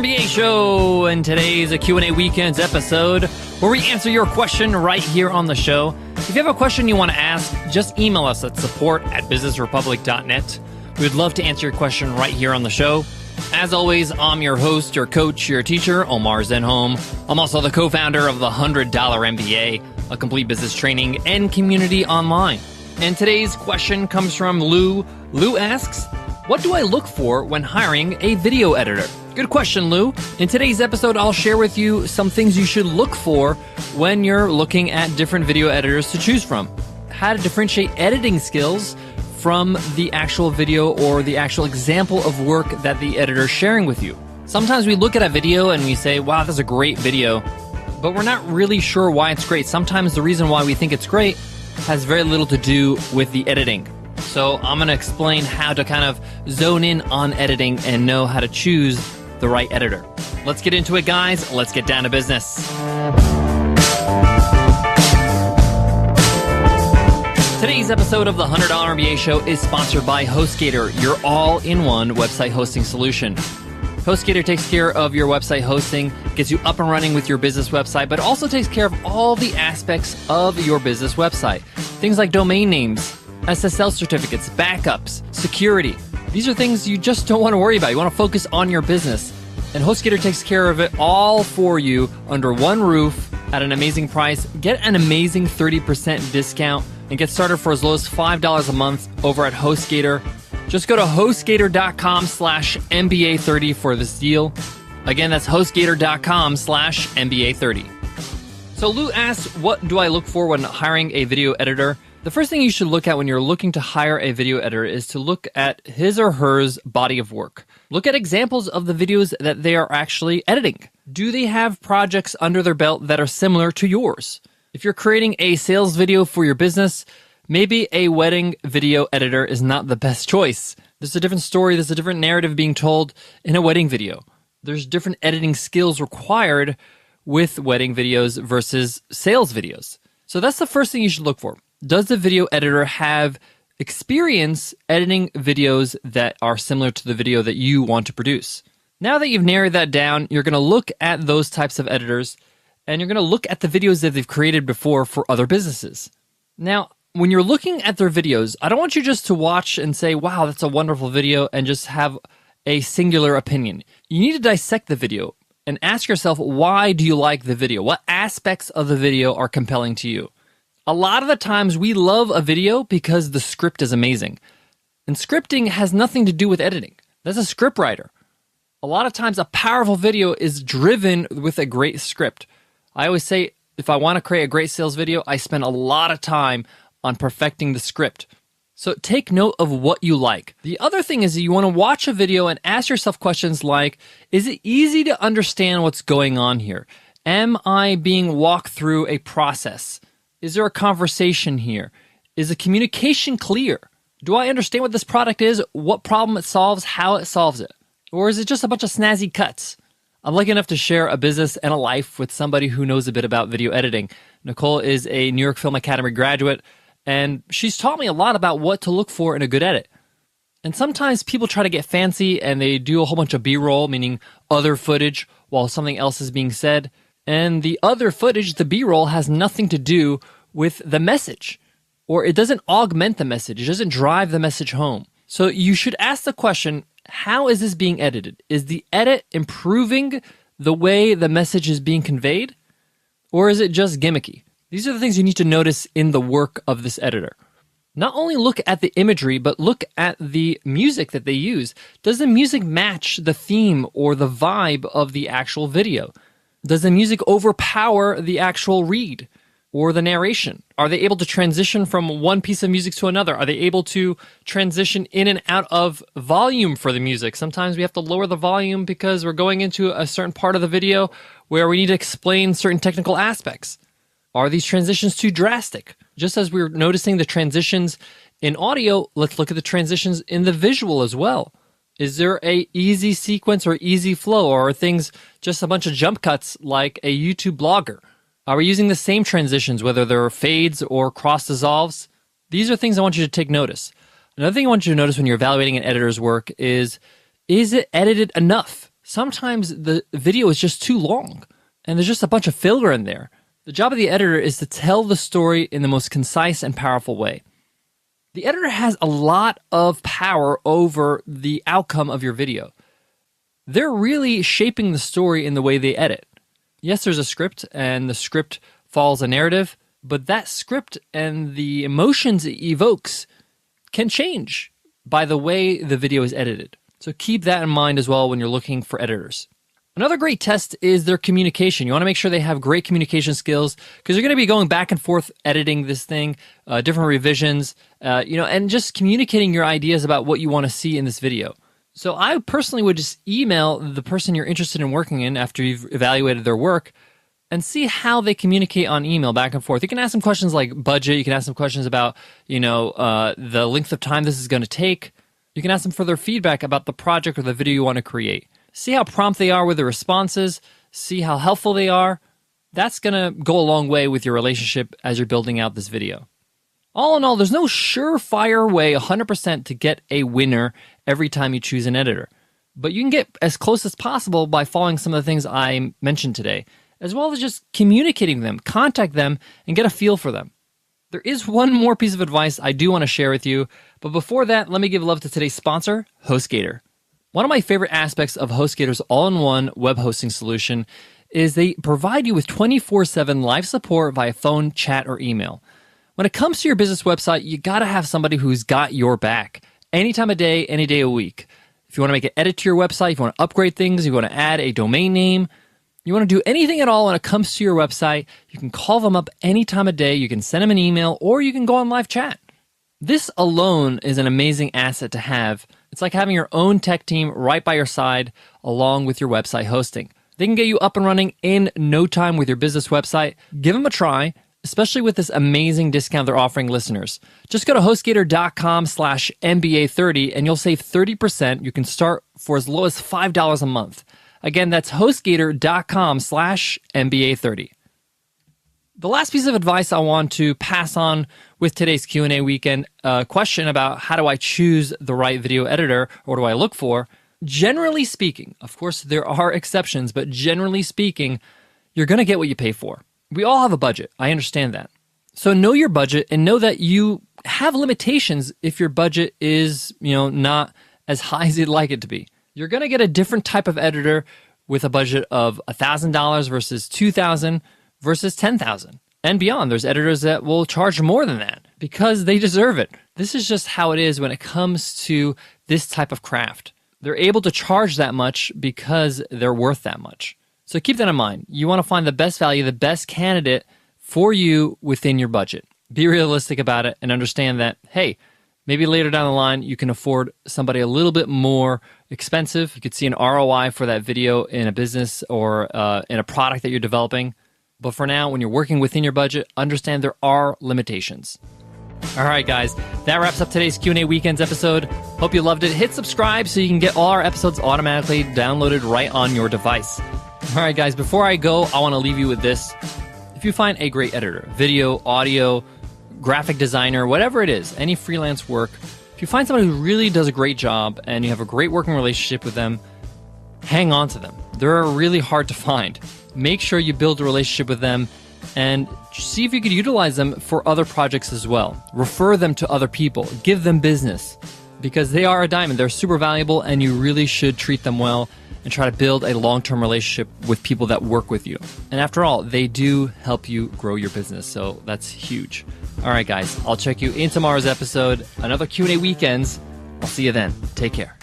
MBA Show, and today's a Q&A Weekends episode where we answer your question right here on the show. If you have a question you want to ask, just email us at support@businessrepublic.net. We would love to answer your question right here on the show. As always, I'm your host, your coach, your teacher, Omar Zenhom. I'm also the co-founder of the $100 MBA, a complete business training and community online. And today's question comes from Lou. Lou asks, what do I look for when hiring a video editor? Good question, Lou. In today's episode, I'll share with you some things you should look for when you're looking at different video editors to choose from. How to differentiate editing skills from the actual video or the actual example of work that the editor is sharing with you. Sometimes we look at a video and we say, wow, that's a great video, but we're not really sure why it's great. Sometimes the reason why we think it's great has very little to do with the editing. So I'm going to explain how to kind of zone in on editing and know how to choose the right editor. Let's get into it, guys. Let's get down to business. Today's episode of the $100 MBA Show is sponsored by HostGator, your all-in-one website hosting solution. HostGator takes care of your website hosting, gets you up and running with your business website, but also takes care of all the aspects of your business website. Things like domain names, SSL certificates, backups, security. These are things you just don't want to worry about. You want to focus on your business. And HostGator takes care of it all for you under one roof at an amazing price. Get an amazing 30% discount and get started for as low as $5 a month over at HostGator. Just go to HostGator.com/MBA30 for this deal. Again, that's HostGator.com/MBA30. So Lou asks, what do I look for when hiring a video editor? The first thing you should look at when you're looking to hire a video editor is to look at his or her body of work. Look at examples of the videos that they are actually editing. Do they have projects under their belt that are similar to yours? If you're creating a sales video for your business, maybe a wedding video editor is not the best choice. There's a different story, there's a different narrative being told in a wedding video. There's different editing skills required with wedding videos versus sales videos. So that's the first thing you should look for. Does the video editor have experience editing videos that are similar to the video that you want to produce? Now that you've narrowed that down, you're going to look at those types of editors and you're going to look at the videos that they've created before for other businesses. Now, when you're looking at their videos, I don't want you just to watch and say, wow, that's a wonderful video, and just have a singular opinion. You need to dissect the video and ask yourself, why do you like the video? What aspects of the video are compelling to you? A lot of the times we love a video because the script is amazing. And scripting has nothing to do with editing. That's a script writer. A lot of times a powerful video is driven with a great script. I always say, if I want to create a great sales video, I spend a lot of time on perfecting the script. So take note of what you like. The other thing is that you want to watch a video and ask yourself questions like, is it easy to understand what's going on here? Am I being walked through a process? Is there a conversation here? Is the communication clear? Do I understand what this product is, what problem it solves, how it solves it? Or is it just a bunch of snazzy cuts? I'm lucky enough to share a business and a life with somebody who knows a bit about video editing. Nicole is a New York Film Academy graduate, and she's taught me a lot about what to look for in a good edit. And sometimes people try to get fancy and they do a whole bunch of B-roll, meaning other footage, while something else is being said. And the other footage, the B-roll, has nothing to do with the message, or it doesn't augment the message. It doesn't drive the message home. So you should ask the question, how is this being edited? Is the edit improving the way the message is being conveyed, or is it just gimmicky? These are the things you need to notice in the work of this editor. Not only look at the imagery, but look at the music that they use. Does the music match the theme or the vibe of the actual video? Does the music overpower the actual read or the narration? Are they able to transition from one piece of music to another? Are they able to transition in and out of volume for the music? Sometimes we have to lower the volume because we're going into a certain part of the video where we need to explain certain technical aspects. Are these transitions too drastic? Just as we're noticing the transitions in audio, let's look at the transitions in the visual as well. Is there a easy sequence or easy flow, or are things just a bunch of jump cuts like a YouTube blogger? Are we using the same transitions, whether they're fades or cross dissolves? These are things I want you to take notice. Another thing I want you to notice when you're evaluating an editor's work is it edited enough? Sometimes the video is just too long and there's just a bunch of filler in there. The job of the editor is to tell the story in the most concise and powerful way. The editor has a lot of power over the outcome of your video. They're really shaping the story in the way they edit. Yes, there's a script, and the script follows a narrative, but that script and the emotions it evokes can change by the way the video is edited. So keep that in mind as well when you're looking for editors. Another great test is their communication. You want to make sure they have great communication skills because you're going to be going back and forth editing this thing, different revisions, and just communicating your ideas about what you want to see in this video. So I personally would just email the person you're interested in working in after you've evaluated their work and see how they communicate on email back and forth. You can ask them questions like budget. You can ask them questions about, the length of time this is going to take. You can ask them for their feedback about the project or the video you want to create. See how prompt they are with the responses. See how helpful they are. That's going to go a long way with your relationship as you're building out this video. All in all, there's no surefire way 100% to get a winner every time you choose an editor. But you can get as close as possible by following some of the things I mentioned today, as well as just communicating them, contact them, and get a feel for them. There is one more piece of advice I do want to share with you, but before that, let me give love to today's sponsor, HostGator. One of my favorite aspects of HostGator's all-in-one web hosting solution is they provide you with 24/7 live support via phone, chat, or email. When it comes to your business website, you got to have somebody who's got your back any time of day, any day of week. If you want to make an edit to your website, if you want to upgrade things, if you want to add a domain name, you want to do anything at all when it comes to your website, you can call them up any time of day, you can send them an email, or you can go on live chat. This alone is an amazing asset to have. It's like having your own tech team right by your side along with your website hosting. They can get you up and running in no time with your business website. Give them a try, especially with this amazing discount they're offering listeners. Just go to HostGator.com/MBA30 and you'll save 30%. You can start for as low as $5 a month. Again, that's HostGator.com/MBA30. The last piece of advice I want to pass on with today's Q&A weekend, question about how do I choose the right video editor, or what do I look for? Generally speaking, of course there are exceptions, but generally speaking, you're going to get what you pay for. We all have a budget. I understand that. So know your budget and know that you have limitations if your budget is, not as high as you'd like it to be. You're going to get a different type of editor with a budget of $1,000 versus $2,000 versus $10,000 and beyond. There's editors that will charge more than that because they deserve it. This is just how it is when it comes to this type of craft. They're able to charge that much because they're worth that much. So keep that in mind. You want to find the best value, the best candidate for you within your budget. Be realistic about it and understand that, hey, maybe later down the line, you can afford somebody a little bit more expensive. You could see an ROI for that video in a business or in a product that you're developing. But for now, when you're working within your budget, understand there are limitations. All right, guys, that wraps up today's Q&A Weekends episode. Hope you loved it. Hit subscribe so you can get all our episodes automatically downloaded right on your device. All right, guys, before I go, I want to leave you with this. If you find a great editor, video, audio, graphic designer, whatever it is, any freelance work, if you find somebody who really does a great job and you have a great working relationship with them, hang on to them. They're really hard to find. Make sure you build a relationship with them and see if you could utilize them for other projects as well. Refer them to other people. Give them business because they are a diamond. They're super valuable and you really should treat them well and try to build a long-term relationship with people that work with you. And after all, they do help you grow your business, so that's huge. All right, guys, I'll check you in tomorrow's episode, another Q&A Weekends. I'll see you then. Take care.